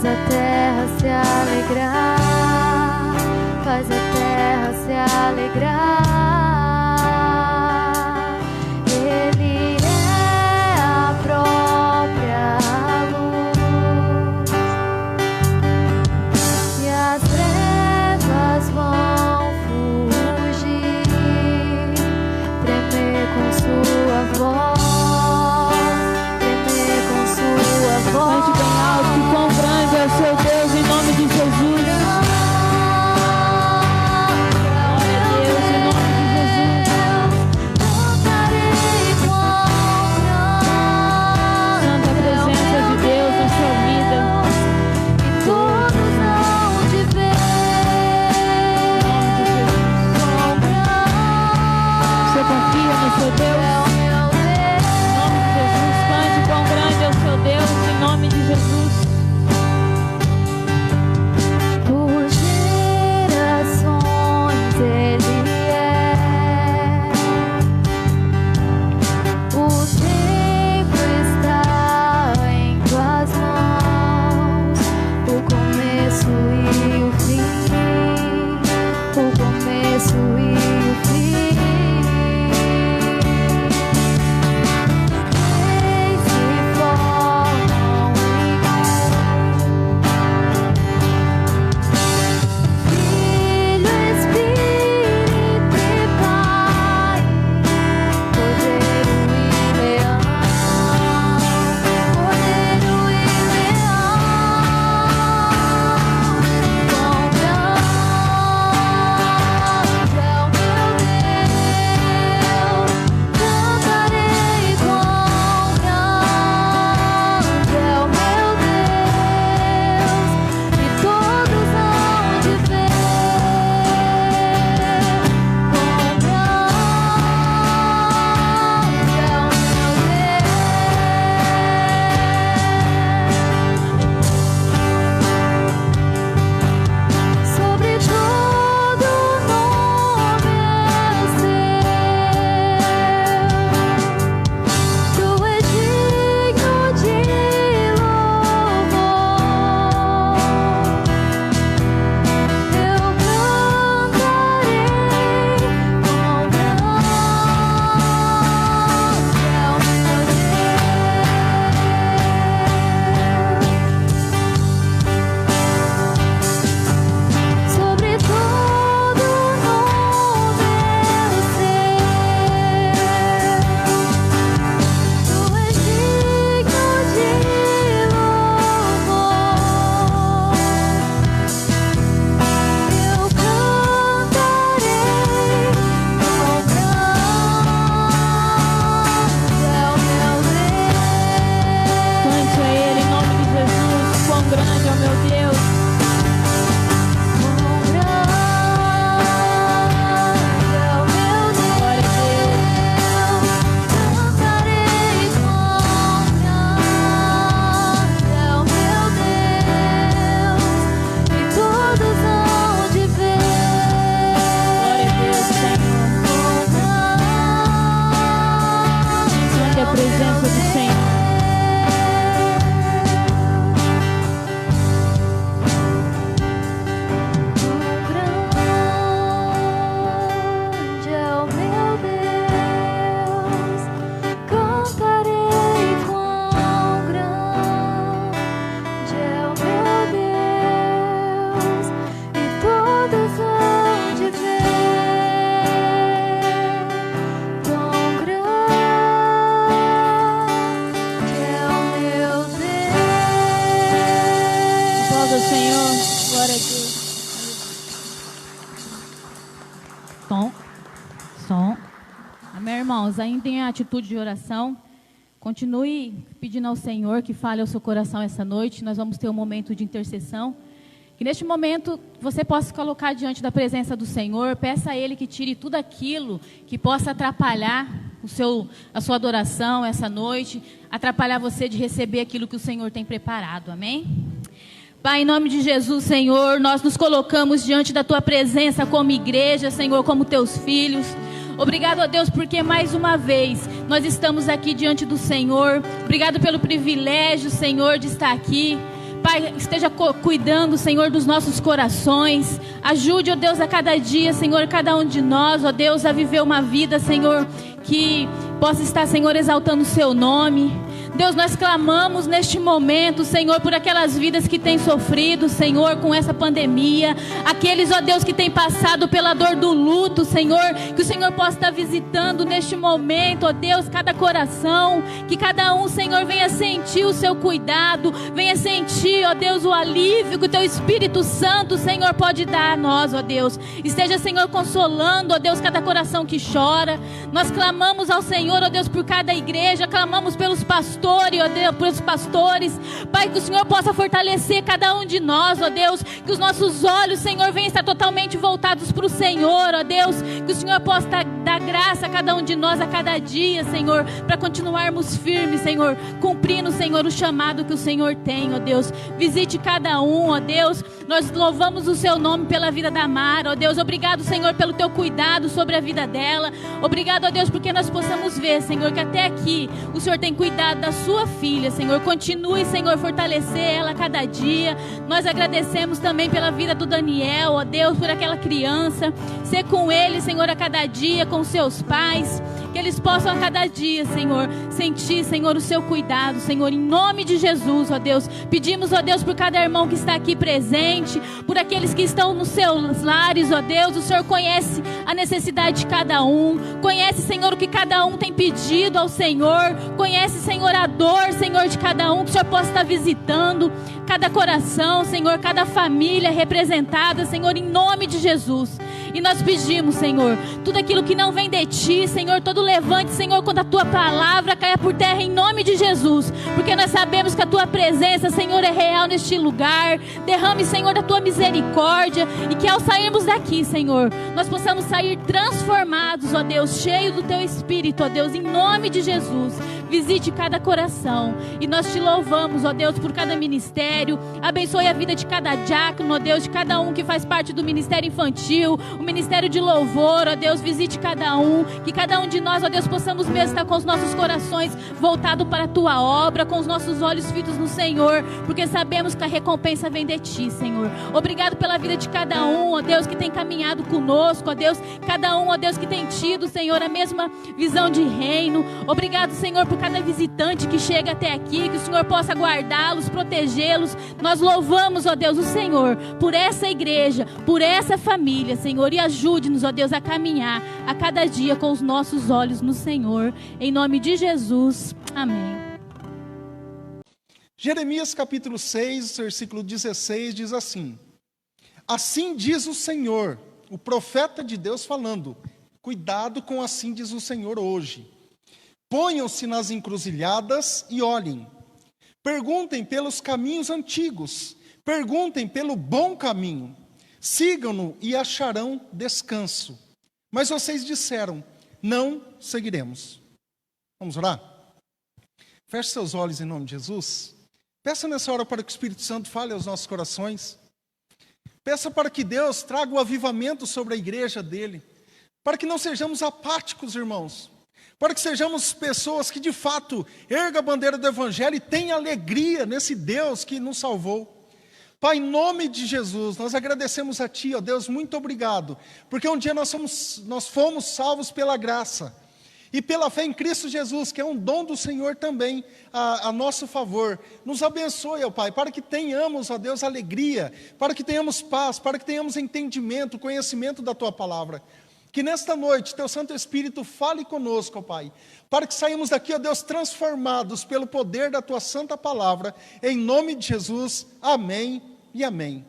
Faz a terra se alegrar, faz a terra se alegrar. Ele é a própria luz, e as trevas vão fugir, tremer com sua voz, tremer com sua voz. Cante bem alto, quão grande é o seu Deus, em nome de Jesus. Ainda em atitude de oração, continue pedindo ao Senhor que fale ao seu coração essa noite. Nós vamos ter um momento de intercessão. Que neste momento você possa se colocar diante da presença do Senhor. Peça a Ele que tire tudo aquilo que possa atrapalhar a sua adoração essa noite, atrapalhar você de receber aquilo que o Senhor tem preparado. Amém? Pai, em nome de Jesus, Senhor, nós nos colocamos diante da Tua presença como igreja, Senhor, como Teus filhos. Obrigado a Deus porque mais uma vez nós estamos aqui diante do Senhor. Obrigado pelo privilégio, Senhor, de estar aqui. Pai, Pai, esteja cuidando, Senhor, dos nossos corações. Ajude, ó Deus, a cada dia, Senhor, cada um de nós, ó Deus, a viver uma vida, Senhor, que possa estar, Senhor, exaltando o seu nome. Deus, nós clamamos neste momento, Senhor, por aquelas vidas que têm sofrido, Senhor, com essa pandemia. Aqueles, ó Deus, que têm passado pela dor do luto, Senhor, que o Senhor possa estar visitando neste momento, ó Deus, cada coração. Que cada um, Senhor, venha sentir o seu cuidado, venha sentir, ó Deus, o alívio que o teu Espírito Santo, Senhor, pode dar a nós, ó Deus. Esteja, Senhor, consolando, ó Deus, cada coração que chora. Nós clamamos ao Senhor, ó Deus, por cada igreja, clamamos pelos pastores, ó Deus, pelos pastores. Pai, que o Senhor possa fortalecer cada um de nós, ó Deus, que os nossos olhos, Senhor, venham estar totalmente voltados para o Senhor, ó Deus, que o Senhor possa dar graça a cada um de nós a cada dia, Senhor, para continuarmos firmes, Senhor, cumprindo, Senhor, o chamado que o Senhor tem, ó Deus. Visite cada um, ó Deus. Nós louvamos o seu nome pela vida da Mara, ó Deus. Obrigado, Senhor, pelo teu cuidado sobre a vida dela. Obrigado, ó Deus, porque nós possamos ver, Senhor, que até aqui o Senhor tem cuidado da sua filha, Senhor. Continue, Senhor, fortalecer ela a cada dia. Nós agradecemos também pela vida do Daniel, ó Deus, por aquela criança. Ser com ele, Senhor, a cada dia, com seus pais. Que eles possam a cada dia, Senhor, sentir, Senhor, o seu cuidado, Senhor, em nome de Jesus, ó Deus. Pedimos, ó Deus, por cada irmão que está aqui presente, por aqueles que estão nos seus lares, ó Deus. O Senhor conhece a necessidade de cada um, conhece, Senhor, o que cada um tem pedido ao Senhor, conhece, Senhor, a dor, Senhor, de cada um, que o Senhor possa estar visitando cada coração, Senhor, cada família representada, Senhor, em nome de Jesus. E nós pedimos, Senhor, tudo aquilo que não vem de Ti, Senhor, todo levante, Senhor, quando a Tua palavra caia por terra em nome de Jesus, porque nós sabemos que a Tua presença, Senhor, é real neste lugar. Derrame, Senhor, da Tua misericórdia, e que ao sairmos daqui, Senhor, nós possamos sair transformados, ó Deus, cheios do Teu Espírito, ó Deus, em nome de Jesus. Visite cada coração, e nós Te louvamos, ó Deus, por cada ministério. Abençoe a vida de cada diácono, ó Deus, de cada um que faz parte do ministério infantil, o ministério de louvor, ó Deus. Visite cada um, que cada um de nós, ó Deus, possamos mesmo estar com os nossos corações voltados para a Tua obra, com os nossos olhos fitos no Senhor, porque sabemos que a recompensa vem de Ti, Senhor. Obrigado pela vida de cada um, ó Deus, que tem caminhado conosco, ó Deus, cada um, ó Deus, que tem tido, Senhor, a mesma visão de reino. Obrigado, Senhor, por cada visitante que chega até aqui, que o Senhor possa guardá-los, protegê-los. Nós louvamos, ó Deus, o Senhor, por essa igreja, por essa família, Senhor, e ajude-nos, ó Deus, a caminhar a cada dia com os nossos olhos no Senhor, em nome de Jesus, amém. Jeremias capítulo 6, versículo 16 diz assim: assim diz o Senhor, o profeta de Deus falando. Cuidado com assim diz o Senhor hoje. Ponham-se nas encruzilhadas e olhem. Perguntem pelos caminhos antigos. Perguntem pelo bom caminho. Sigam-no e acharão descanso. Mas vocês disseram, não seguiremos. Vamos orar? Feche seus olhos em nome de Jesus. Peça nessa hora para que o Espírito Santo fale aos nossos corações. Peça para que Deus traga o avivamento sobre a igreja dele. Para que não sejamos apáticos, irmãos. Para que sejamos pessoas que de fato ergam a bandeira do Evangelho e tenham alegria nesse Deus que nos salvou. Pai, em nome de Jesus, nós agradecemos a Ti, ó Deus, muito obrigado. Porque um dia nós fomos salvos pela graça. E pela fé em Cristo Jesus, que é um dom do Senhor também a nosso favor. Nos abençoe, ó Pai, para que tenhamos, ó Deus, alegria, para que tenhamos paz, para que tenhamos entendimento, conhecimento da Tua palavra. Que nesta noite, Teu Santo Espírito fale conosco, ó Pai, para que saímos daqui, ó Deus, transformados pelo poder da Tua Santa Palavra, em nome de Jesus, amém e amém.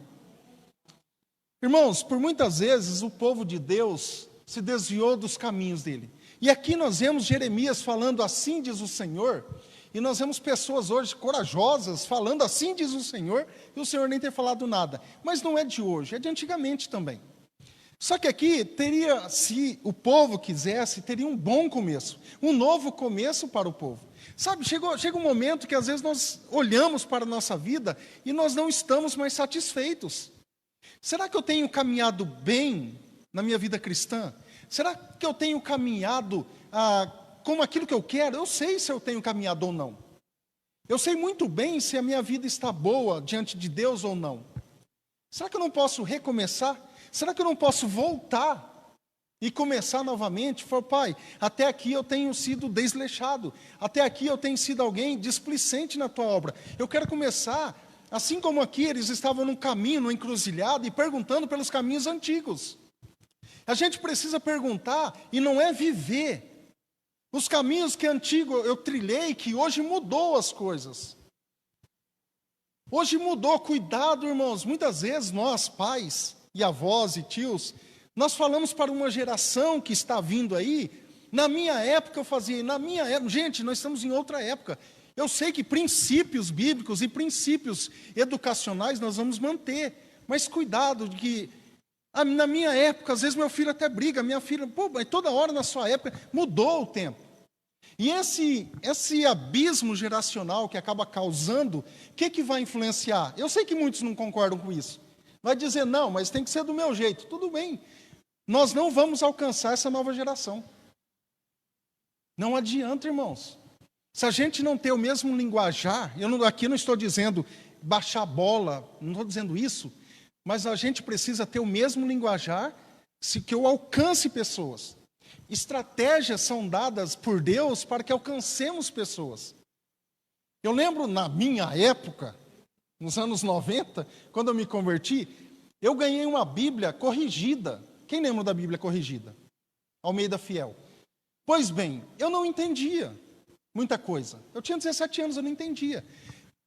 Irmãos, por muitas vezes o povo de Deus se desviou dos caminhos dele. E aqui nós vemos Jeremias falando, assim diz o Senhor, e nós vemos pessoas hoje corajosas falando, assim diz o Senhor, e o Senhor nem ter falado nada. Mas não é de hoje, é de antigamente também. Só que aqui teria, se o povo quisesse, teria um bom começo, um novo começo para o povo. Sabe, chega um momento que às vezes nós olhamos para a nossa vida e nós não estamos mais satisfeitos. Será que eu tenho caminhado bem na minha vida cristã? Será que eu tenho caminhado como aquilo que eu quero? Eu sei se eu tenho caminhado ou não. Eu sei muito bem se a minha vida está boa diante de Deus ou não. Será que eu não posso recomeçar? Será que eu não posso voltar e começar novamente? Falar, Pai, até aqui eu tenho sido desleixado, até aqui eu tenho sido alguém displicente na tua obra. Eu quero começar, assim como aqui eles estavam num caminho, numa encruzilhada, e perguntando pelos caminhos antigos. A gente precisa perguntar, e não é viver os caminhos que antigo eu trilhei, que hoje mudou as coisas. Hoje mudou, cuidado, irmãos. Muitas vezes nós, pais e avós e tios, nós falamos para uma geração que está vindo aí. Na minha época eu fazia, na minha época, gente, nós estamos em outra época. Eu sei que princípios bíblicos e princípios educacionais nós vamos manter, mas cuidado de que na minha época, às vezes meu filho até briga, minha filha, pô, mas toda hora na sua época mudou o tempo. E esse abismo geracional que acaba causando, o que vai influenciar? Eu sei que muitos não concordam com isso. Vai dizer, não, mas tem que ser do meu jeito. Tudo bem. Nós não vamos alcançar essa nova geração. Não adianta, irmãos. Se a gente não ter o mesmo linguajar, aqui não estou dizendo baixar a bola, não estou dizendo isso, mas a gente precisa ter o mesmo linguajar que eu alcance pessoas. Estratégias são dadas por Deus para que alcancemos pessoas. Eu lembro na minha época, nos anos 90, quando eu me converti, eu ganhei uma Bíblia corrigida. Quem lembra da Bíblia corrigida? Almeida Fiel. Pois bem, eu não entendia muita coisa. Eu tinha 17 anos, eu não entendia.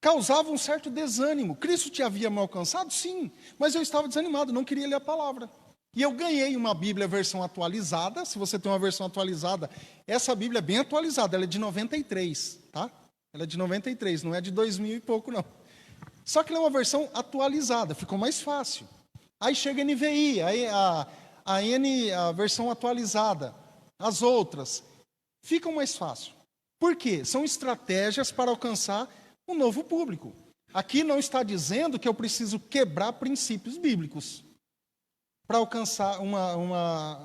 Causava um certo desânimo. Cristo te havia me alcançado? Sim, mas eu estava desanimado, não queria ler a palavra. E eu ganhei uma Bíblia versão atualizada. Se você tem uma versão atualizada, essa Bíblia é bem atualizada, ela é de 93, tá? Ela é de 93, não é de 2000 e pouco, não. Só que ela é uma versão atualizada, ficou mais fácil. Aí chega a NVI, aí a versão atualizada, as outras, ficam mais fácil. Por quê? São estratégias para alcançar um novo público. Aqui não está dizendo que eu preciso quebrar princípios bíblicos para alcançar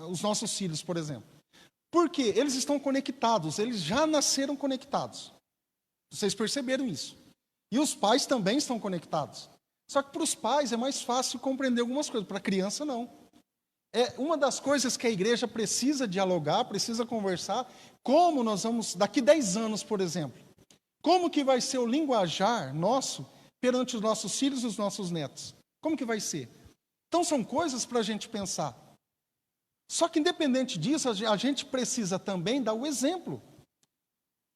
os nossos filhos, por exemplo. Por quê? Eles estão conectados, eles já nasceram conectados. Vocês perceberam isso. E os pais também estão conectados. Só que para os pais é mais fácil compreender algumas coisas, para a criança não. É uma das coisas que a igreja precisa dialogar, precisa conversar, como nós vamos, daqui 10 anos, por exemplo, como que vai ser o linguajar nosso perante os nossos filhos e os nossos netos? Como que vai ser? Então, são coisas para a gente pensar. Só que, independente disso, a gente precisa também dar o exemplo.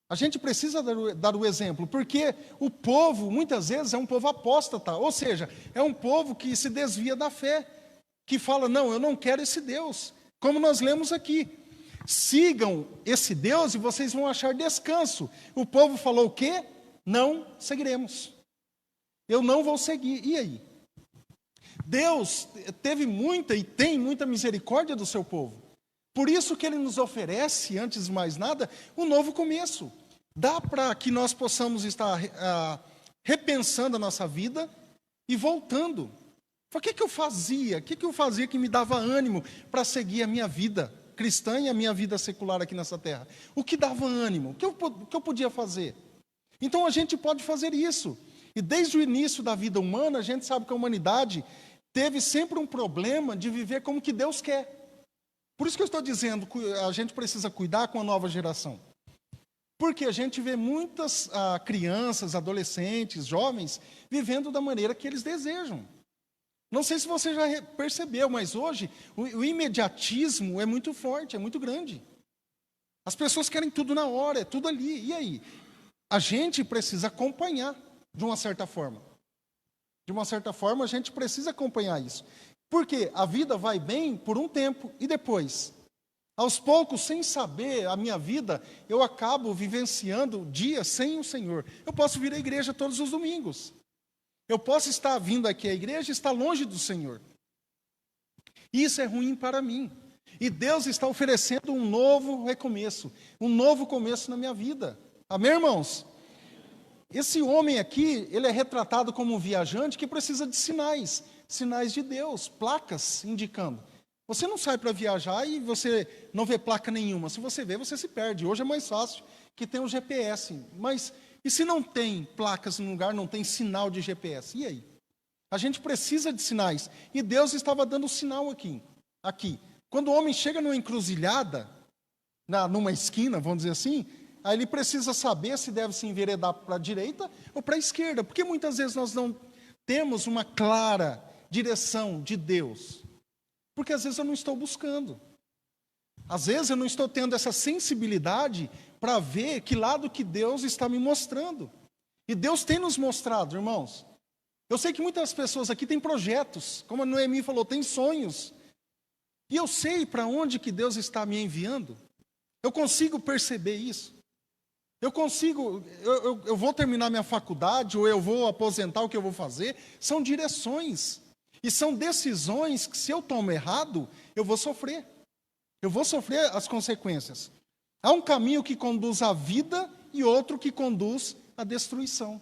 A gente precisa dar o exemplo, porque o povo, muitas vezes, é um povo apóstata, ou seja, é um povo que se desvia da fé, que fala, não, eu não quero esse Deus. Como nós lemos aqui, sigam esse Deus e vocês vão achar descanso. O povo falou o quê? Não seguiremos. Eu não vou seguir. E aí? Deus teve muita e tem muita misericórdia do seu povo. Por isso que Ele nos oferece, antes de mais nada, um novo começo. Dá para que nós possamos estar repensando a nossa vida e voltando. O que eu fazia? O que eu fazia que me dava ânimo para seguir a minha vida cristã e a minha vida secular aqui nessa terra? O que dava ânimo? O que eu podia fazer? Então a gente pode fazer isso. E desde o início da vida humana, a gente sabe que a humanidade teve sempre um problema de viver como que Deus quer. Por isso que eu estou dizendo que a gente precisa cuidar com a nova geração. Porque a gente vê muitas crianças, adolescentes, jovens, vivendo da maneira que eles desejam. Não sei se você já percebeu, mas hoje o imediatismo é muito forte, é muito grande. As pessoas querem tudo na hora, é tudo ali. E aí? A gente precisa acompanhar, de uma certa forma. De uma certa forma, a gente precisa acompanhar isso. Porque a vida vai bem por um tempo e depois, aos poucos, sem saber a minha vida, eu acabo vivenciando dias sem o Senhor. Eu posso vir à igreja todos os domingos. Eu posso estar vindo aqui à igreja e estar longe do Senhor. Isso é ruim para mim. E Deus está oferecendo um novo recomeço, um novo começo na minha vida. Amém, irmãos? Esse homem aqui, ele é retratado como um viajante que precisa de sinais de Deus, placas indicando. Você não sai para viajar e você não vê placa nenhuma. Se você vê, você se perde. Hoje é mais fácil, que tem um GPS. Mas E se não tem placas no lugar, não tem sinal de GPS, e aí? A gente precisa de sinais. E Deus estava dando sinal aqui. Quando o homem chega numa encruzilhada, numa esquina, vamos dizer assim, aí ele precisa saber se deve se enveredar para a direita ou para a esquerda. Porque muitas vezes nós não temos uma clara direção de Deus. Porque às vezes eu não estou buscando. Às vezes eu não estou tendo essa sensibilidade para ver que lado que Deus está me mostrando. E Deus tem nos mostrado, irmãos. Eu sei que muitas pessoas aqui têm projetos, como a Noemi falou, têm sonhos. E eu sei para onde que Deus está me enviando. Eu consigo perceber isso. Eu vou terminar minha faculdade, ou eu vou aposentar, o que eu vou fazer. São direções. E são decisões que, se eu tomo errado, eu vou sofrer. Eu vou sofrer as consequências. Há um caminho que conduz à vida e outro que conduz à destruição.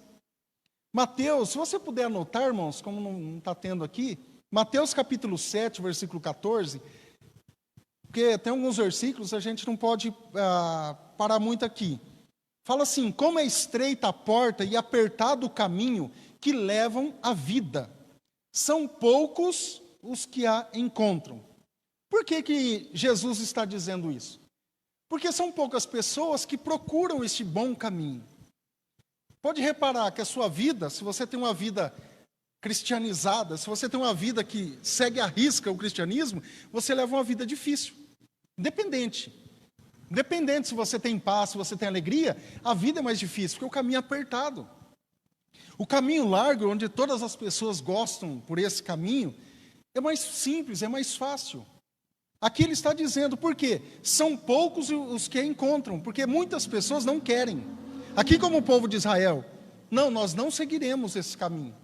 Mateus, se você puder anotar, irmãos, como não está tendo aqui, Mateus capítulo 7, versículo 14, porque tem alguns versículos, a gente não pode parar muito aqui. Fala assim: como é estreita a porta e apertado o caminho que levam à vida. São poucos os que a encontram. Por que Jesus está dizendo isso? Porque são poucas pessoas que procuram este bom caminho. Pode reparar que a sua vida, se você tem uma vida cristianizada, se você tem uma vida que segue à risca o cristianismo, você leva uma vida difícil. Independente se você tem paz, se você tem alegria, a vida é mais difícil, porque o caminho é apertado. O caminho largo, onde todas as pessoas gostam por esse caminho, é mais simples, é mais fácil. Aqui ele está dizendo, por quê? São poucos os que a encontram, porque muitas pessoas não querem. Aqui como o povo de Israel, não, nós não seguiremos esse caminho.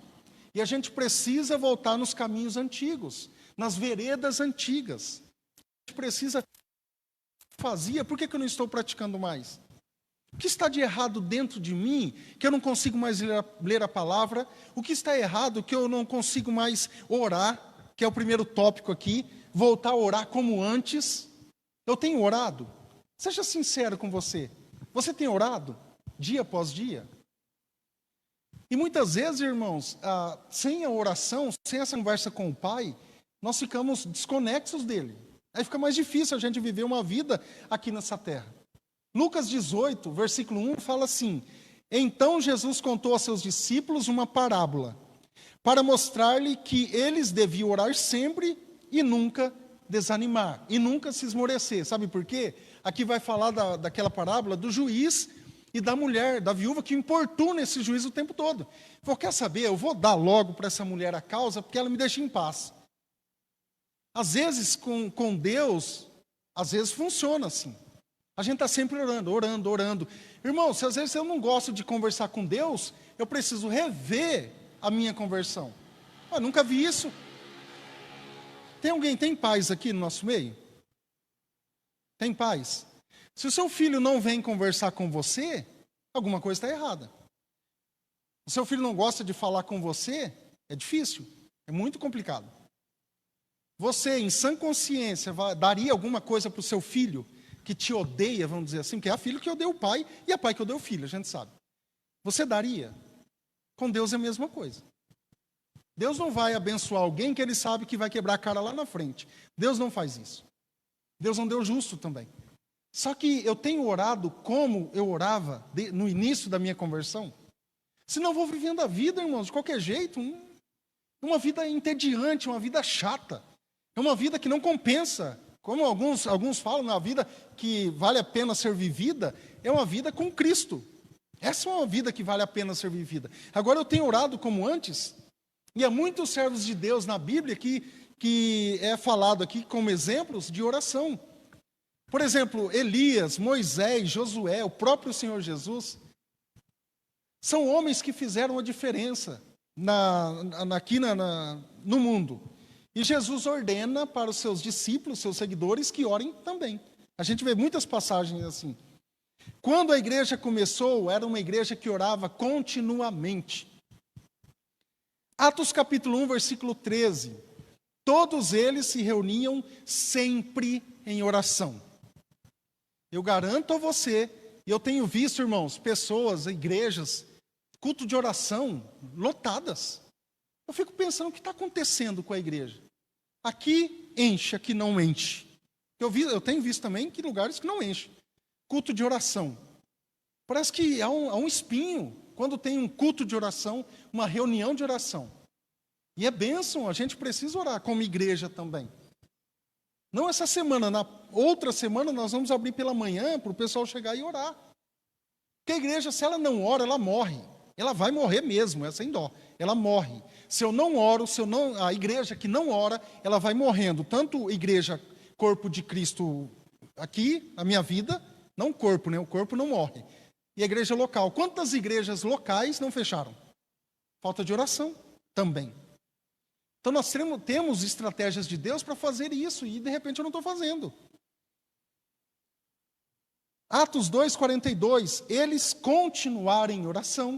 E a gente precisa voltar nos caminhos antigos, nas veredas antigas. A gente precisa fazia, por que eu não estou praticando mais? O que está de errado dentro de mim, que eu não consigo mais ler a palavra? O que está errado, que eu não consigo mais orar, que é o primeiro tópico aqui, voltar a orar como antes? Eu tenho orado? Seja sincero com você. Você tem orado? Dia após dia? E muitas vezes, irmãos, sem a oração, sem essa conversa com o Pai, nós ficamos desconexos dele. Aí fica mais difícil a gente viver uma vida aqui nessa terra. Lucas 18, versículo 1, fala assim: então Jesus contou a seus discípulos uma parábola, para mostrar-lhe que eles deviam orar sempre e nunca desanimar, e nunca se esmorecer. Sabe por quê? Aqui vai falar daquela parábola do juiz e da mulher, da viúva, que importuna esse juiz o tempo todo. Falou: quer saber, eu vou dar logo para essa mulher a causa, porque ela me deixa em paz. Às vezes, com Deus, às vezes funciona assim. A gente está sempre orando. Irmão, se às vezes eu não gosto de conversar com Deus, eu preciso rever a minha conversão. Eu nunca vi isso. Tem paz aqui no nosso meio? Tem paz? Se o seu filho não vem conversar com você, alguma coisa está errada. O seu filho não gosta de falar com você, é difícil, é muito complicado. Você, em sã consciência, daria alguma coisa para o seu filho que te odeia, vamos dizer assim, porque há filho que odeia o pai e há pai que odeia o filho, a gente sabe. Você daria? Com Deus é a mesma coisa. Deus não vai abençoar alguém que ele sabe que vai quebrar a cara lá na frente. Deus não faz isso. Deus é um Deus justo também. Só que eu tenho orado como eu orava no início da minha conversão. Senão eu vou vivendo a vida, irmãos, de qualquer jeito, uma vida entediante, uma vida chata. É uma vida que não compensa. Como alguns falam, uma vida que vale a pena ser vivida, é uma vida com Cristo. Essa é uma vida que vale a pena ser vivida. Agora eu tenho orado como antes, e há muitos servos de Deus na Bíblia que é falado aqui como exemplos de oração. Por exemplo, Elias, Moisés, Josué, o próprio Senhor Jesus, são homens que fizeram a diferença no mundo. E Jesus ordena para os seus discípulos, seus seguidores, que orem também. A gente vê muitas passagens assim. Quando a igreja começou, era uma igreja que orava continuamente. Atos capítulo 1, versículo 13. Todos eles se reuniam sempre em oração. Eu garanto a você, E eu tenho visto, irmãos, pessoas, igrejas, culto de oração lotadas. Eu fico pensando o que está acontecendo com a igreja. Aqui enche, aqui não enche. Eu tenho visto também que lugares que não enche. Culto de oração. Parece que há um espinho quando tem um culto de oração, uma reunião de oração. E é bênção, a gente precisa orar como igreja também. Não essa semana, na outra semana nós vamos abrir pela manhã para o pessoal chegar e orar. Porque a igreja, se ela não ora, ela morre. Ela vai morrer mesmo, é sem dó. Ela morre. Se eu não oro, a igreja que não ora, ela vai morrendo. Tanto igreja, corpo de Cristo aqui, a minha vida, não o corpo, né? O corpo não morre. E a igreja local. Quantas igrejas locais não fecharam? Falta de oração também. Então nós temos estratégias de Deus para fazer isso, e de repente eu não estou fazendo. Atos 2:42, eles continuaram em oração.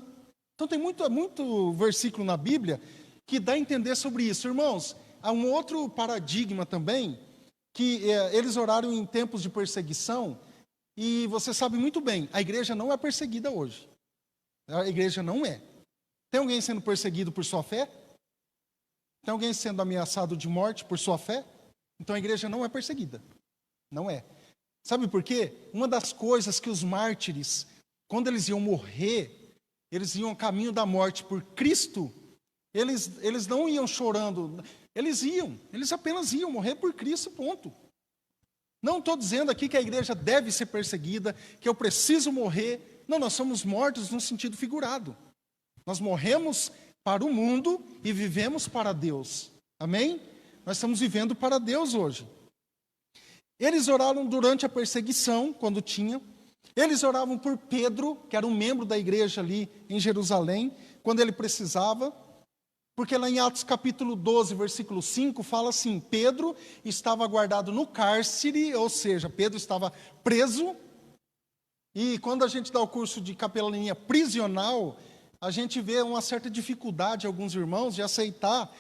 Então tem muito versículo na Bíblia que dá a entender sobre isso. Irmãos, há um outro paradigma também, que eles oraram em tempos de perseguição, e você sabe muito bem, a igreja não é perseguida hoje. A igreja não é. Tem alguém sendo perseguido por sua fé? Tem alguém sendo ameaçado de morte por sua fé? Então a igreja não é perseguida. Não é. Sabe por quê? Uma das coisas que os mártires, quando eles iam morrer, eles iam ao caminho da morte por Cristo, eles não iam chorando, eles apenas iam morrer por Cristo, ponto. Não estou dizendo aqui que a igreja deve ser perseguida, que eu preciso morrer. Não, nós somos mortos num sentido figurado. Nós morremos para o mundo e vivemos para Deus. Amém? Nós estamos vivendo para Deus hoje. Eles oraram durante a perseguição, quando tinha. Eles oravam por Pedro, que era um membro da igreja ali em Jerusalém, quando ele precisava. Porque lá em Atos capítulo 12, versículo 5, fala assim: Pedro estava guardado no cárcere, ou seja, Pedro estava preso. E quando a gente dá o curso de capelania prisional, a gente vê uma certa dificuldade, alguns irmãos, de aceitar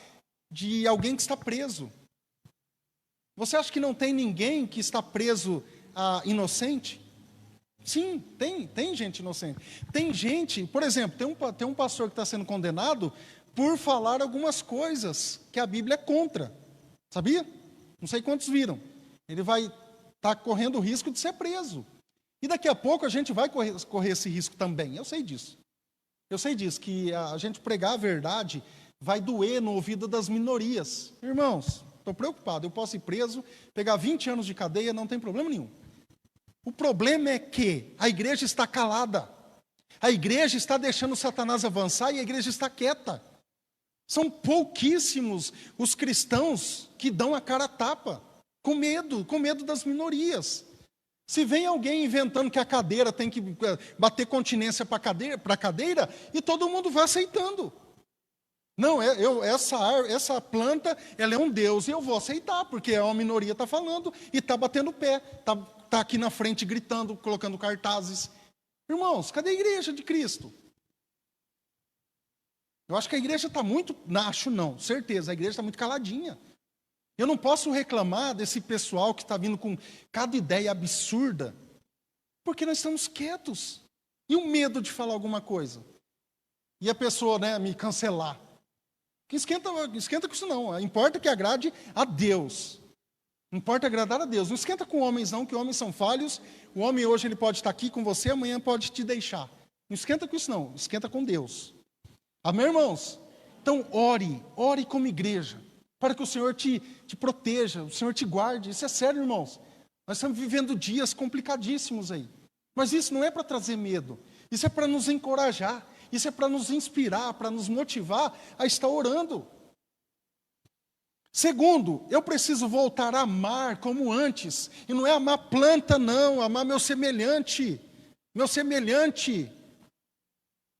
de alguém que está preso. Você acha que não tem ninguém que está preso inocente? Sim, tem gente inocente. Tem gente, por exemplo, tem um pastor que está sendo condenado por falar algumas coisas que a Bíblia é contra. Sabia? Não sei quantos viram. Ele vai estar correndo o risco de ser preso. E daqui a pouco a gente vai correr esse risco também. Eu sei disso. Eu sei disso, que a gente pregar a verdade vai doer no ouvido das minorias. Irmãos, estou preocupado. Eu posso ir preso, pegar 20 anos de cadeia, não tem problema nenhum. O problema é que a igreja está calada. A igreja está deixando Satanás avançar e a igreja está quieta. São pouquíssimos os cristãos que dão a cara a tapa, com medo das minorias. Se vem alguém inventando que a cadeira tem que bater continência para a cadeira, e todo mundo vai aceitando. Não, essa planta, ela é um Deus, e eu vou aceitar, porque uma minoria está falando, e está batendo o pé, está aqui na frente gritando, colocando cartazes. Irmãos, cadê a igreja de Cristo? Eu acho que a igreja está muito... certeza, a igreja está muito caladinha. Eu não posso reclamar desse pessoal que está vindo com cada ideia absurda, porque nós estamos quietos. E o medo de falar alguma coisa? E a pessoa, me cancelar? Que esquenta com isso não. Importa que agrade a Deus. Importa agradar a Deus. Não esquenta com homens não, que homens são falhos. O homem hoje ele pode estar aqui com você, amanhã pode te deixar. Não esquenta com isso não. Esquenta com Deus. Amém, irmãos? Então, ore como igreja, para que o Senhor te proteja, o Senhor te guarde. Isso é sério, irmãos. Nós estamos vivendo dias complicadíssimos aí. Mas isso não é para trazer medo. Isso é para nos encorajar. Isso é para nos inspirar, para nos motivar a estar orando. Segundo, eu preciso voltar a amar como antes. E não é amar planta, não. Amar meu semelhante. Meu semelhante.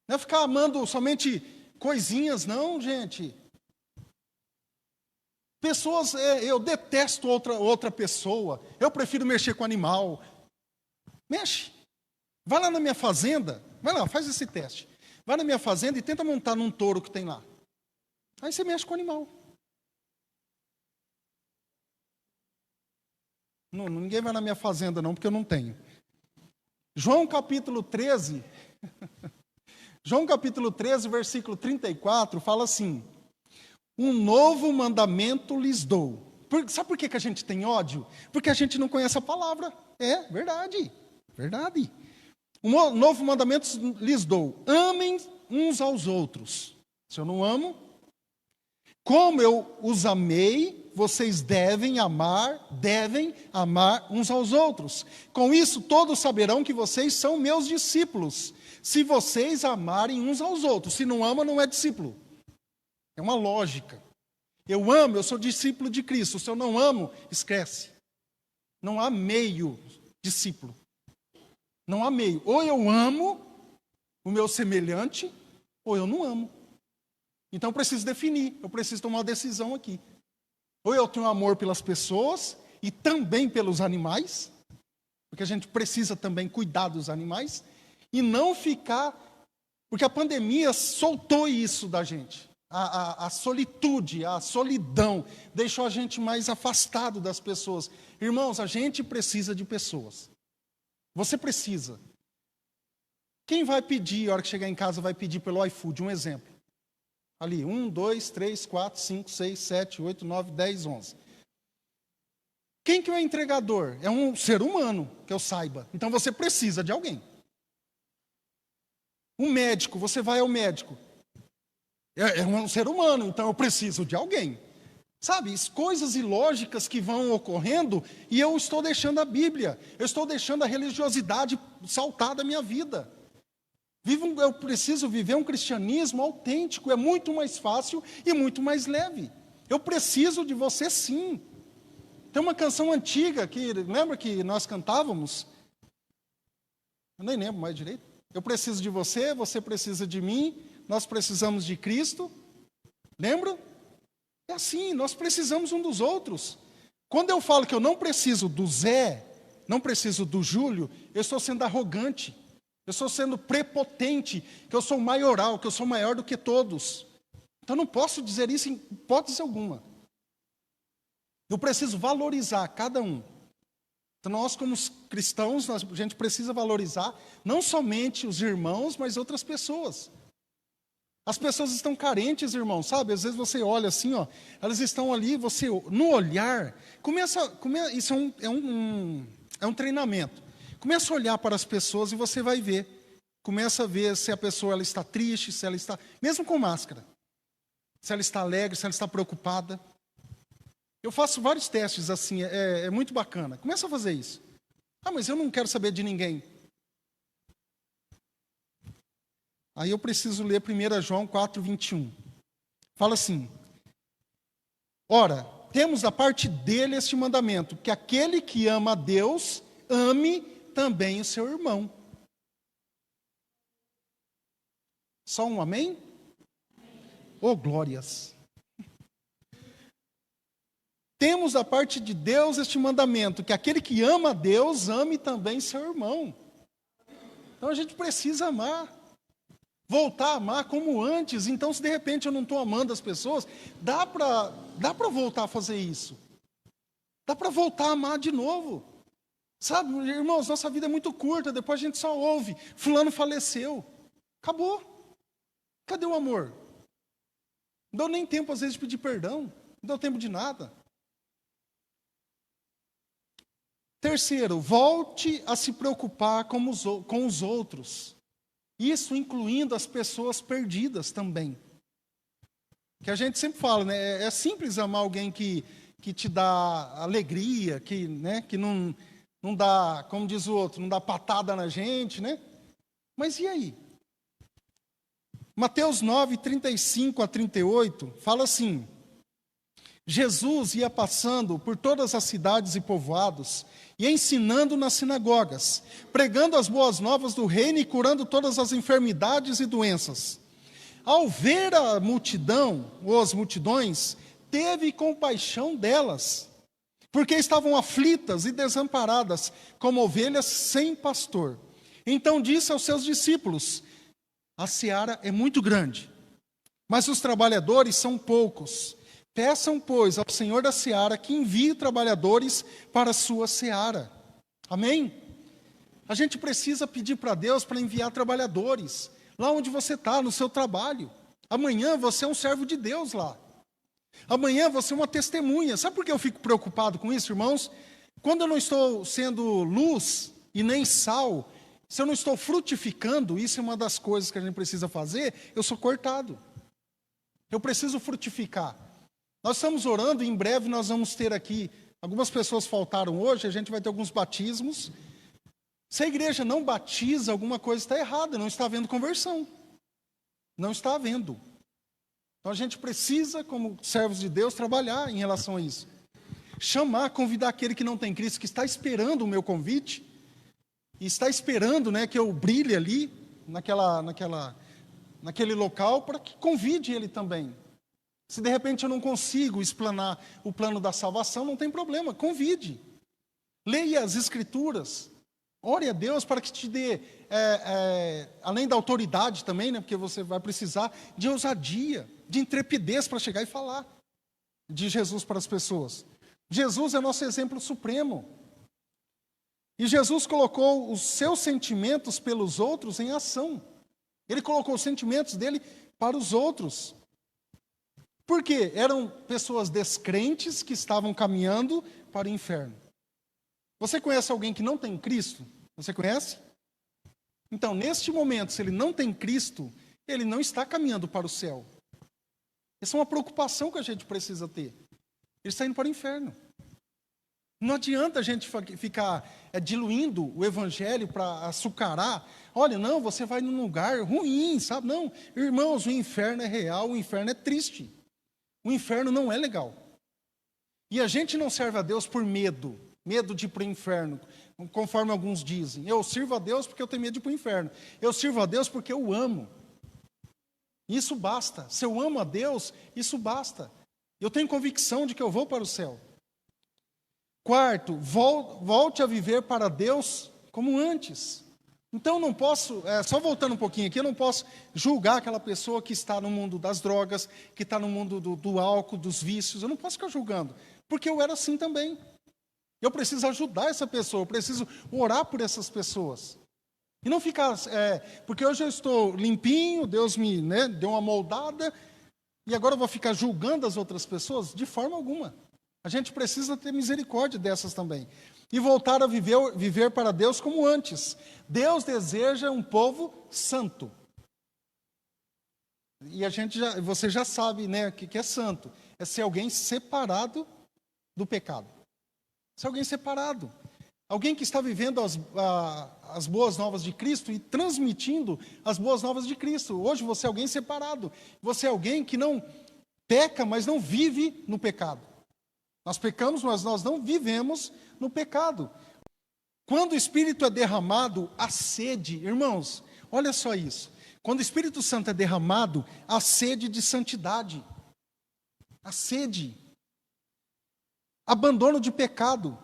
Não é ficar amando somente coisinhas, não, gente. Pessoas, eu detesto outra pessoa. Eu prefiro mexer com animal. Mexe. Vai lá na minha fazenda. Vai lá, faz esse teste. Vai na minha fazenda e tenta montar num touro que tem lá. Aí você mexe com o animal. Não, ninguém vai na minha fazenda não, porque eu não tenho. João capítulo 13, João capítulo 13, versículo 34, fala assim: um novo mandamento lhes dou. Sabe por que a gente tem ódio? Porque a gente não conhece a palavra. É, verdade, verdade. Um novo mandamento lhes dou: amem uns aos outros. Se eu não amo, como eu os amei, vocês devem amar uns aos outros. Com isso, todos saberão que vocês são meus discípulos, se vocês amarem uns aos outros. Se não ama, não é discípulo. É uma lógica. Eu amo, eu sou discípulo de Cristo. Se eu não amo, esquece. Não há meio discípulo. Não há meio. Ou eu amo o meu semelhante, ou eu não amo. Então eu preciso definir, eu preciso tomar uma decisão aqui. Ou eu tenho amor pelas pessoas e também pelos animais, porque a gente precisa também cuidar dos animais, e não ficar, porque a pandemia soltou isso da gente. A solitude, a solidão, deixou a gente mais afastado das pessoas. Irmãos, a gente precisa de pessoas. Você precisa. Quem vai pedir, a hora que chegar em casa, vai pedir pelo iFood, um exemplo. Ali, 1, 2, 3, 4, 5, 6, 7, 8, 9, 10, 11. Quem que é o entregador? É um ser humano, que eu saiba. Então você precisa de alguém. Um médico, você vai ao médico. É um ser humano, então eu preciso de alguém. Sabe, coisas ilógicas que vão ocorrendo e eu estou deixando a Bíblia, eu estou deixando a religiosidade saltar da minha vida. Eu preciso viver um cristianismo autêntico, é muito mais fácil e muito mais leve. Eu preciso de você sim. Tem uma canção antiga, lembra que nós cantávamos? Eu nem lembro mais direito. Eu preciso de você, você precisa de mim, nós precisamos de Cristo. Lembra? É assim, nós precisamos um dos outros. Quando eu falo que eu não preciso do Zé, não preciso do Júlio, eu estou sendo arrogante. Eu estou sendo prepotente, que eu sou maioral, que eu sou maior do que todos. Então não posso dizer isso em hipótese alguma. Eu preciso valorizar cada um. Então nós, como cristãos, a gente precisa valorizar não somente os irmãos, mas outras pessoas. As pessoas estão carentes, irmão, sabe? Às vezes você olha assim, ó, elas estão ali, você, no olhar, isso é um treinamento. Começa a olhar para as pessoas e você vai ver. Começa a ver se a pessoa ela está triste, se ela está, mesmo com máscara, se ela está alegre, se ela está preocupada. Eu faço vários testes assim, é muito bacana. Começa a fazer isso. Ah, mas eu não quero saber de ninguém. Aí eu preciso ler 1 João 4, 21. Fala assim: ora, temos da parte dele este mandamento, que aquele que ama a Deus, ame também o seu irmão. Só um amém? Oh, glórias! Temos da parte de Deus este mandamento, que aquele que ama a Deus, ame também seu irmão. Então a gente precisa amar. Voltar a amar como antes. Então, se de repente eu não estou amando as pessoas, dá para voltar a fazer isso. Dá para voltar a amar de novo. Sabe, irmãos, nossa vida é muito curta, depois a gente só ouve, fulano faleceu. Acabou. Cadê o amor? Não deu nem tempo, às vezes, de pedir perdão. Não deu tempo de nada. Terceiro, volte a se preocupar com os outros. Isso incluindo as pessoas perdidas também. Que a gente sempre fala, né? É simples amar alguém que te dá alegria, que não dá, como diz o outro, não dá patada na gente, né? Mas e aí? Mateus 9, 35 a 38, fala assim: Jesus ia passando por todas as cidades e povoados, e ensinando nas sinagogas, pregando as boas novas do reino e curando todas as enfermidades e doenças. Ao ver a multidão, ou as multidões, teve compaixão delas, porque estavam aflitas e desamparadas, como ovelhas sem pastor. Então disse aos seus discípulos: a seara é muito grande, mas os trabalhadores são poucos. Peçam, pois, ao Senhor da seara que envie trabalhadores para a sua seara. Amém? A gente precisa pedir para Deus para enviar trabalhadores, lá onde você está, no seu trabalho. Amanhã você é um servo de Deus lá. Amanhã você é uma testemunha. Sabe por que eu fico preocupado com isso, irmãos? Quando eu não estou sendo luz e nem sal, se eu não estou frutificando, isso é uma das coisas que a gente precisa fazer, eu sou cortado. Eu preciso frutificar. Nós estamos orando e em breve nós vamos ter aqui, algumas pessoas faltaram hoje, a gente vai ter alguns batismos. Se a igreja não batiza, alguma coisa está errada, não está havendo conversão. Não está havendo. Então a gente precisa, como servos de Deus, trabalhar em relação a isso. Chamar, convidar aquele que não tem Cristo, que está esperando o meu convite, e está esperando, né, que eu brilhe ali, naquele local, para que convide ele também. Se de repente eu não consigo explanar o plano da salvação, não tem problema, convide. Leia as Escrituras. Ore a Deus para que te dê, além da autoridade também, né, porque você vai precisar de ousadia, de intrepidez para chegar e falar de Jesus para as pessoas. Jesus é nosso exemplo supremo. E Jesus colocou os seus sentimentos pelos outros em ação. Ele colocou os sentimentos dele para os outros. Por quê? Eram pessoas descrentes que estavam caminhando para o inferno. Você conhece alguém que não tem Cristo? Você conhece? Então, neste momento, se ele não tem Cristo, ele não está caminhando para o céu. Essa é uma preocupação que a gente precisa ter. Ele está indo para o inferno. Não adianta a gente ficar diluindo o evangelho para açucarar. Olha, não, você vai num lugar ruim, sabe? Não, irmãos, o inferno é real, o inferno é triste. O inferno não é legal. E a gente não serve a Deus por medo de ir para o inferno, conforme alguns dizem. Eu sirvo a Deus porque eu tenho medo de ir para o inferno. Eu sirvo a Deus porque eu amo. Isso basta. Se eu amo a Deus, isso basta. Eu tenho convicção de que eu vou para o céu. Quarto, volte a viver para Deus como antes. Então não posso, só voltando um pouquinho aqui, eu não posso julgar aquela pessoa que está no mundo das drogas, que está no mundo do álcool, dos vícios. Eu não posso ficar julgando, porque eu era assim também. Eu preciso ajudar essa pessoa, eu preciso orar por essas pessoas. E não ficar, porque hoje eu estou limpinho, Deus me deu uma moldada, e agora eu vou ficar julgando as outras pessoas? De forma alguma. A gente precisa ter misericórdia dessas também. E voltar a viver para Deus como antes. Deus deseja um povo santo. E você já sabe, né, o que é santo. É ser alguém separado do pecado. Ser alguém separado. Alguém que está vivendo as boas novas de Cristo e transmitindo as boas novas de Cristo. Hoje você é alguém separado. Você é alguém que não peca, mas não vive no pecado. Nós pecamos, mas nós não vivemos no pecado. Quando o Espírito é derramado, há sede. Irmãos, olha só isso. Quando o Espírito Santo é derramado, há sede de santidade. Há sede. Abandono de pecado.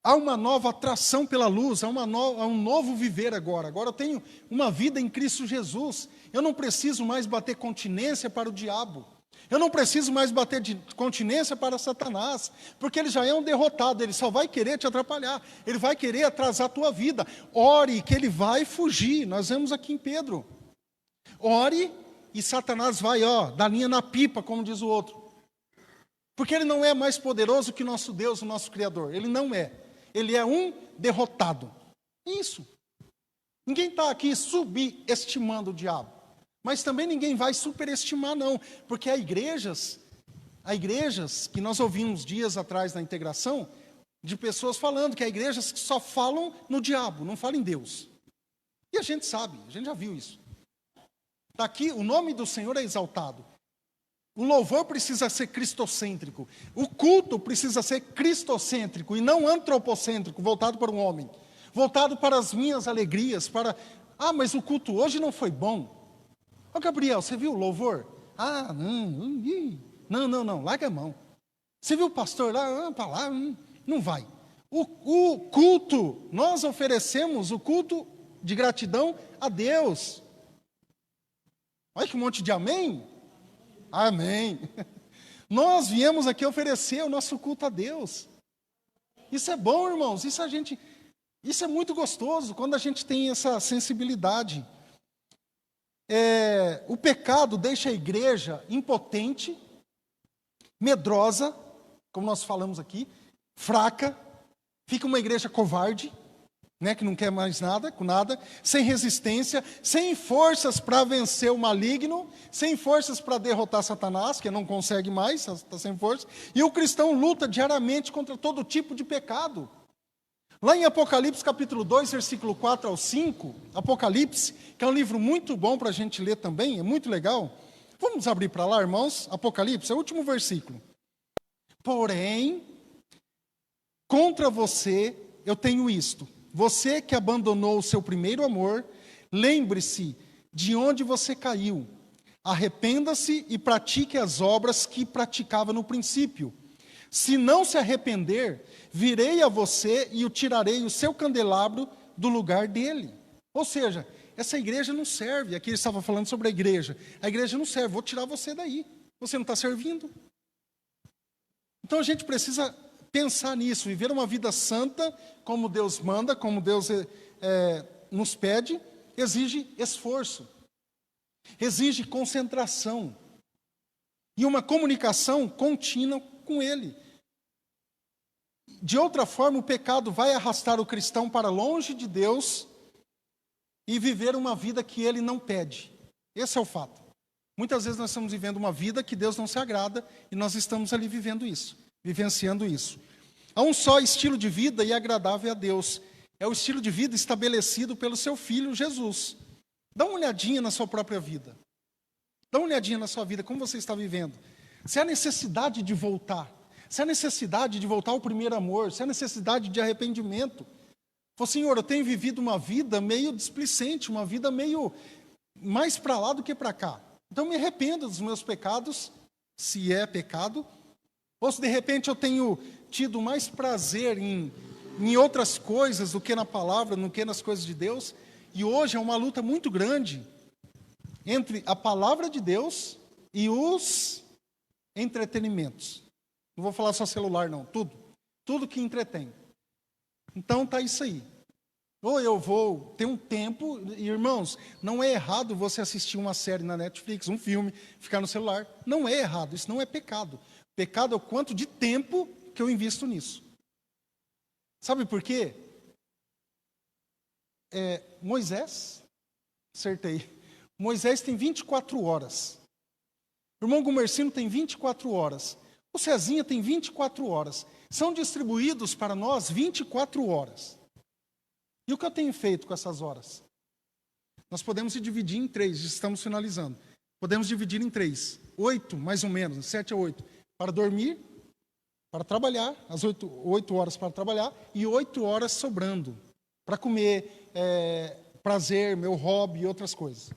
Há uma nova atração pela luz, há um novo viver agora. Agora eu tenho uma vida em Cristo Jesus. Eu não preciso mais bater continência para o diabo. Eu não preciso mais bater de continência para Satanás, porque ele já é um derrotado, ele só vai querer te atrapalhar, ele vai querer atrasar a tua vida. Ore que ele vai fugir. Nós vemos aqui em Pedro. Ore e Satanás vai, dar linha na pipa, como diz o outro. Porque ele não é mais poderoso que o nosso Deus, o nosso Criador. Ele não é. Ele é um derrotado. Isso. Ninguém está aqui subestimando o diabo. Mas também ninguém vai superestimar, não. Porque há igrejas que nós ouvimos dias atrás na integração, de pessoas falando que há igrejas que só falam no diabo, não falam em Deus. E a gente sabe, a gente já viu isso. Daqui o nome do Senhor é exaltado. O louvor precisa ser cristocêntrico. O culto precisa ser cristocêntrico e não antropocêntrico, voltado para o homem. Voltado para as minhas alegrias, mas o culto hoje não foi bom. Gabriel, você viu o louvor? Não, larga a mão. Você viu o pastor lá? Para lá, não vai. O culto, nós oferecemos o culto de gratidão a Deus. Olha que monte de amém. Amém. Nós viemos aqui oferecer o nosso culto a Deus. Isso é bom, irmãos. Isso a gente Isso é muito gostoso quando a gente tem essa sensibilidade. O pecado deixa a igreja impotente, medrosa, como nós falamos aqui, fraca, fica uma igreja covarde, né, que não quer mais nada, com nada, sem resistência, sem forças para vencer o maligno, sem forças para derrotar Satanás, que não consegue mais, está sem força. E o cristão luta diariamente contra todo tipo de pecado. Lá em Apocalipse capítulo 2, versículo 4 ao 5, Apocalipse, que é um livro muito bom para a gente ler também, é muito legal. Vamos abrir para lá, irmãos? Apocalipse, é o último versículo. Porém, contra você eu tenho isto. Você que abandonou o seu primeiro amor, lembre-se de onde você caiu. Arrependa-se e pratique as obras que praticava no princípio. Se não se arrepender, virei a você e o tirarei o seu candelabro do lugar dele. Ou seja, essa igreja não serve. Aqui ele estava falando sobre a igreja. A igreja não serve, vou tirar você daí. Você não está servindo. Então a gente precisa pensar nisso, viver uma vida santa, como Deus manda, como Deus nos pede, exige esforço, exige concentração e uma comunicação contínua com Ele. De outra forma, o pecado vai arrastar o cristão para longe de Deus e viver uma vida que Ele não pede. Esse é o fato. Muitas vezes nós estamos vivendo uma vida que Deus não se agrada e nós estamos ali vivendo isso, vivenciando isso. Há um só estilo de vida e agradável a Deus. É o estilo de vida estabelecido pelo seu Filho Jesus. Dá uma olhadinha na sua própria vida. Dá uma olhadinha na sua vida, como você está vivendo. Se há necessidade de voltar, se há necessidade de voltar ao primeiro amor, se há necessidade de arrependimento. Fala, Senhor, eu tenho vivido uma vida meio displicente, uma vida meio mais para lá do que para cá. Então me arrependo dos meus pecados, se é pecado. Ou se de repente eu tenho tido mais prazer em outras coisas do que na palavra, do que nas coisas de Deus. E hoje é uma luta muito grande entre a palavra de Deus e os entretenimentos. Não vou falar só celular não, tudo que entretém. Então está isso aí. Ou eu vou ter um tempo, e irmãos, não é errado você assistir uma série na Netflix, um filme, ficar no celular. Não é errado, isso não é pecado. Pecado é o quanto de tempo que eu invisto nisso. Sabe por quê? Moisés, acertei. Moisés tem 24 horas. O irmão Gumercino tem 24 horas. O Cezinha tem 24 horas. São distribuídos para nós 24 horas. E o que eu tenho feito com essas horas? Nós podemos dividir em 3, estamos finalizando. Podemos dividir em 3. 8, mais ou menos, 7 a 8. Para dormir, para trabalhar, as 8 horas para trabalhar, e 8 horas sobrando, para comer, prazer, meu hobby e outras coisas.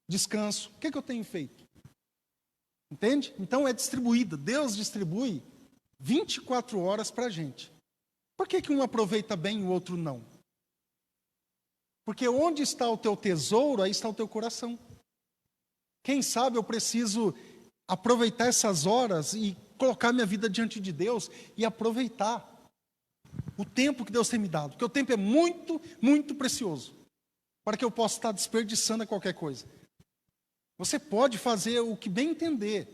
Descanso. O que eu tenho feito? Entende? Então é distribuída. Deus distribui 24 horas para a gente. Por que um aproveita bem e o outro não? Porque onde está o teu tesouro, aí está o teu coração. Quem sabe eu preciso aproveitar essas horas e colocar minha vida diante de Deus e aproveitar o tempo que Deus tem me dado. Porque o tempo é muito, muito precioso para que eu possa estar desperdiçando a qualquer coisa. Você pode fazer o que bem entender,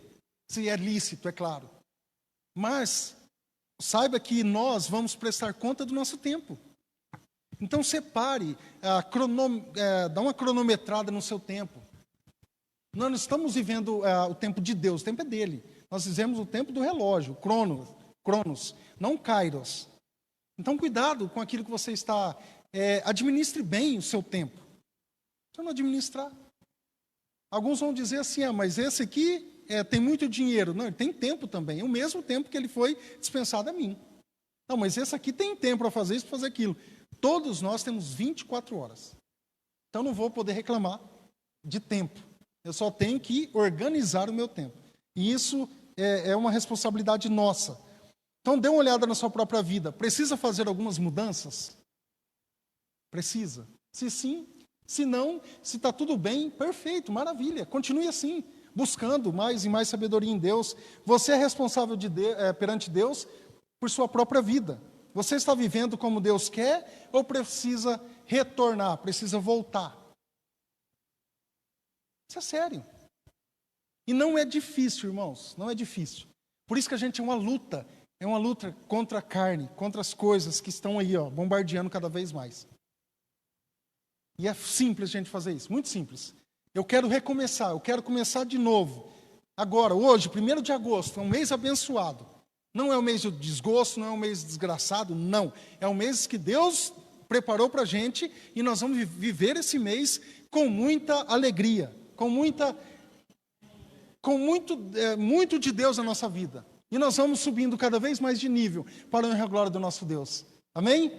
se é lícito, é claro. Mas saiba que nós vamos prestar conta do nosso tempo. Então separe, dá uma cronometrada no seu tempo. Nós não estamos vivendo o tempo de Deus, o tempo é dele. Nós vivemos o tempo do relógio, Cronos, não Kairos. Então cuidado com aquilo que você está... administre bem o seu tempo. Se não administrar. Alguns vão dizer assim, mas esse aqui tem muito dinheiro. Não, ele tem tempo também. É o mesmo tempo que ele foi dispensado a mim. Não, mas esse aqui tem tempo para fazer isso, para fazer aquilo. Todos nós temos 24 horas. Então não vou poder reclamar de tempo. Eu só tenho que organizar o meu tempo. E isso é uma responsabilidade nossa. Então dê uma olhada na sua própria vida. Precisa fazer algumas mudanças? Precisa. Se sim, se não, se está tudo bem, perfeito, maravilha. Continue assim, buscando mais e mais sabedoria em Deus. Você é responsável perante Deus por sua própria vida. Você está vivendo como Deus quer ou precisa retornar, precisa voltar? Isso é sério. E não é difícil, irmãos, não é difícil. Por isso que a gente é uma luta contra a carne, contra as coisas que estão aí, bombardeando cada vez mais. E é simples a gente fazer isso, muito simples. Eu quero recomeçar, eu quero começar de novo. Agora, hoje, 1º de agosto, é um mês abençoado. Não é um mês de desgosto, não é um mês desgraçado, não. É um mês que Deus preparou para a gente e nós vamos viver esse mês com muita alegria, muito de Deus na nossa vida. E nós vamos subindo cada vez mais de nível para a honra e a glória do nosso Deus. Amém?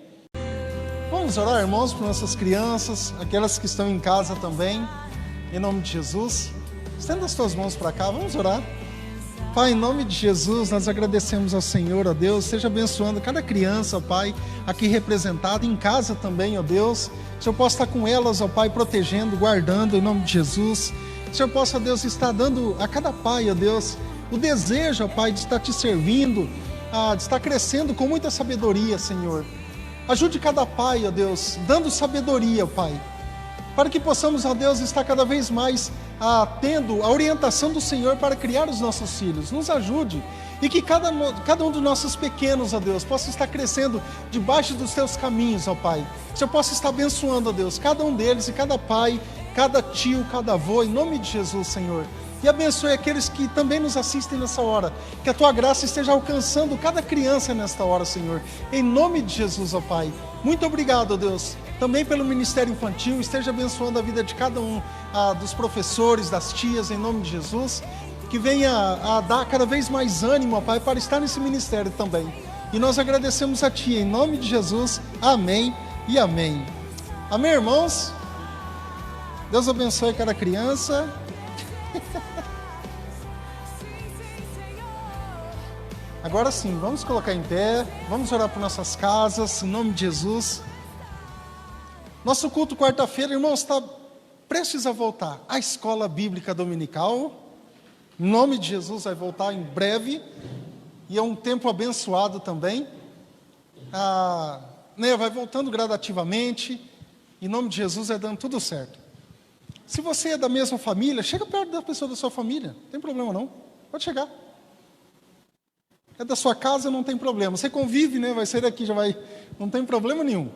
Vamos orar, irmãos, para nossas crianças, aquelas que estão em casa também, em nome de Jesus. Estenda as tuas mãos para cá, vamos orar. Pai, em nome de Jesus, nós agradecemos ao Senhor, ó Deus, seja abençoando cada criança, ó Pai, aqui representada, em casa também, ó Deus. O Senhor possa estar com elas, ó Pai, protegendo, guardando, em nome de Jesus. O Senhor possa, ó Deus, estar dando a cada pai, ó Deus, o desejo, ó Pai, de estar te servindo, de estar crescendo com muita sabedoria, Senhor. Ajude cada pai, ó Deus, dando sabedoria, ó Pai, para que possamos, ó Deus, estar cada vez mais tendo a orientação do Senhor para criar os nossos filhos. Nos ajude e que cada um dos nossos pequenos, ó Deus, possa estar crescendo debaixo dos teus caminhos, ó Pai. O Senhor possa estar abençoando, ó Deus, cada um deles e cada pai, cada tio, cada avô, em nome de Jesus, Senhor. E abençoe aqueles que também nos assistem nessa hora. Que a Tua graça esteja alcançando cada criança nesta hora, Senhor. Em nome de Jesus, ó Pai. Muito obrigado, ó Deus. Também pelo Ministério Infantil, esteja abençoando a vida de cada um dos professores, das tias, em nome de Jesus. Que venha a dar cada vez mais ânimo, ó Pai, para estar nesse ministério também. E nós agradecemos a Ti, em nome de Jesus. Amém e amém. Amém, irmãos? Deus abençoe cada criança. Agora sim, vamos colocar em pé, vamos orar por nossas casas, em nome de Jesus. Nosso culto quarta-feira, irmãos, está prestes a voltar. A escola bíblica dominical, em nome de Jesus, vai voltar em breve. E é um tempo abençoado também. Vai voltando gradativamente. Em nome de Jesus, vai dando tudo certo. Se você é da mesma família, chega perto da pessoa da sua família. Não tem problema não, pode chegar. É da sua casa, não tem problema. Você convive, né? Vai sair daqui, já vai. Não tem problema nenhum.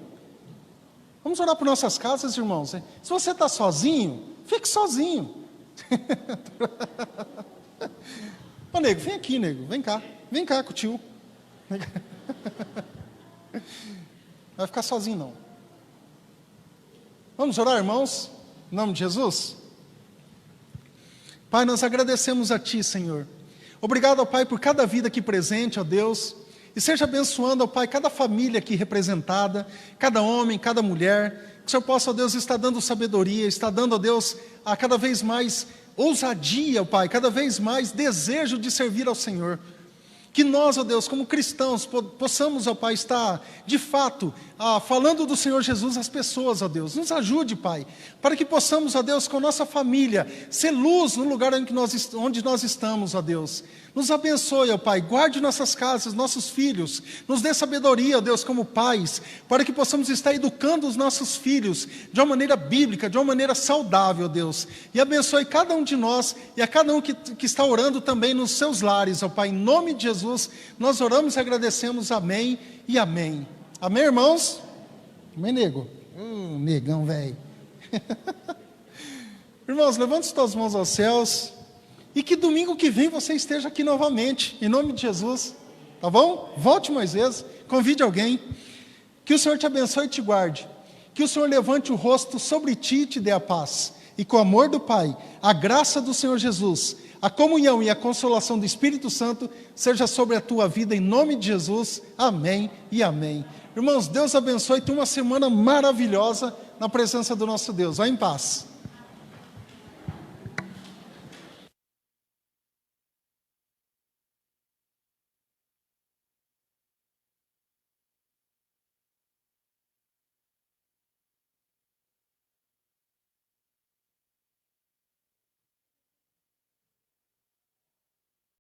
Vamos orar por nossas casas, irmãos. Se você está sozinho, fique sozinho. Ô, nego, vem aqui, nego. Vem cá. Vem cá com o tio. Não vai ficar sozinho, não. Vamos orar, irmãos? Em nome de Jesus? Pai, nós agradecemos a Ti, Senhor. Obrigado, ó Pai, por cada vida aqui presente, ó Deus. E seja abençoando, ó Pai, cada família aqui representada, cada homem, cada mulher. Que o Senhor possa, ó Deus, estar dando sabedoria, estar dando, ó Deus, a cada vez mais ousadia, ó Pai, cada vez mais desejo de servir ao Senhor. Que nós, ó Deus, como cristãos, possamos, ó Pai, estar, de fato, falando do Senhor Jesus às pessoas, ó Deus. Nos ajude, Pai, para que possamos, ó Deus, com a nossa família, ser luz no lugar onde nós estamos, ó Deus. Nos abençoe, ó Pai, guarde nossas casas, nossos filhos, nos dê sabedoria, ó Deus, como pais, para que possamos estar educando os nossos filhos de uma maneira bíblica, de uma maneira saudável, ó Deus. E abençoe cada um de nós e a cada um que está orando também nos seus lares, ó Pai, em nome de Jesus, nós oramos e agradecemos, amém e amém. Amém, irmãos? Amém, nego? Negão, velho. Irmãos, levante suas mãos aos céus. E que domingo que vem você esteja aqui novamente, em nome de Jesus, tá bom? Volte mais vezes, convide alguém. Que o Senhor te abençoe e te guarde. Que o Senhor levante o rosto sobre ti e te dê a paz. E com o amor do Pai, a graça do Senhor Jesus, a comunhão e a consolação do Espírito Santo seja sobre a tua vida, em nome de Jesus. Amém e amém. Irmãos, Deus abençoe. Tenha uma semana maravilhosa na presença do nosso Deus. Vá em paz.